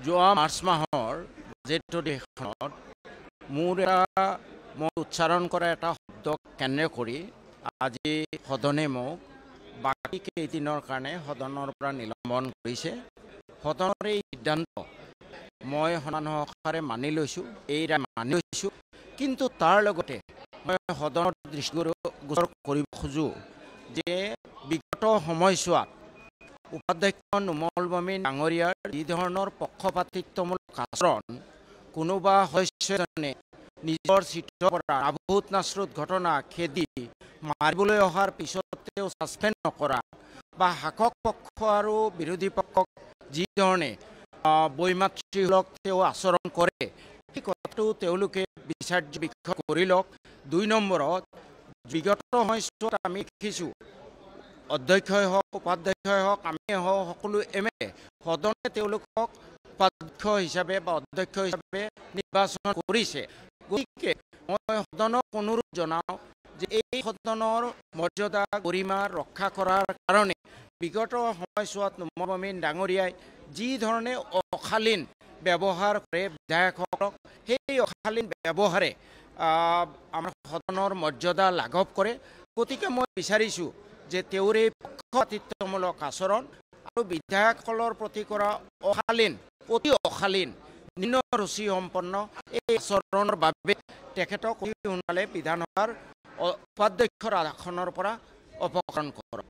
যোৱা মাৰ্চ মাহৰ বাজেট অধিৱেশনত মোৰ এটা মই উচ্চাৰণ কৰা এটা শব্দ কেন্দ্ৰ কৰি আজি সদনে মোক বাকী কেইদিনৰ কাৰণে সদনৰ পৰা নিলম্বন কৰিছে। সদনৰ এই সিদ্ধান্ত মই সন্মান সহকাৰে মানি লৈছোঁ, মানি লৈছোঁ। কিন্তু তাৰ লগতে মই সদনৰ দৃষ্টিগোচৰ কৰিব খোজোঁ যে বিগত সময়ছোৱাত উপাধ্যক্ষ নুমল মমিন ডাঙৰীয়াৰ যি ধৰণৰ পক্ষপাতিত্বমূলক আচৰণ, কোনোবা সদস্যজনে নিজৰ চিটৰ পৰা আবুত নাচৰুত ঘটনা খেদি মাৰিবলৈ অহাৰ পিছতেও ছাছপেণ্ড নকৰা বা শাসক পক্ষ আৰু বিৰোধী পক্ষক যি ধৰণে বৈমাতৃসুলভ তেওঁ আচৰণ কৰে, সেই কথাটো তেওঁলোকে বিচাৰ্য বিষয় কৰি লওক। ২ নম্বৰত, বিগত সময়ছোৱাত আমি দেখিছোঁ অধ্যক্ষই হওক, উপাধ্যক্ষই হওক, আমিয়ে হওক, সকলো সদনে তেওঁলোকক উপাধ্যক্ষ হিচাপে বা অধ্যক্ষ হিচাপে নিৰ্বাচন কৰিছে। গতিকে মই সদনক অনুৰোধ জনাওঁ যে এই সদনৰ মৰ্যাদা গৰিমা ৰক্ষা কৰাৰ কাৰণে বিগত সময়ছোৱাত নুমল মমিন ডাঙৰীয়াই যি ধৰণে অশালীন ব্যৱহাৰ কৰে বিধায়কসকলক, সেই অশালীন ব্যৱহাৰে আমাৰ সদনৰ মৰ্যাদা লাঘৱ কৰে। গতিকে মই বিচাৰিছোঁ যে তেওঁৰ এই পক্ষপাতিত্বমূলক আচৰণ আৰু বিধায়কসকলৰ প্ৰতি কৰা অতি অশালীন নিম্ন ৰুচি সম্পন্ন এই আচৰণৰ বাবে তেখেতক অতি সোনকালে বিধানসভাৰ উপাধ্যক্ষৰ আসনৰ পৰা অপসাৰণ কৰক।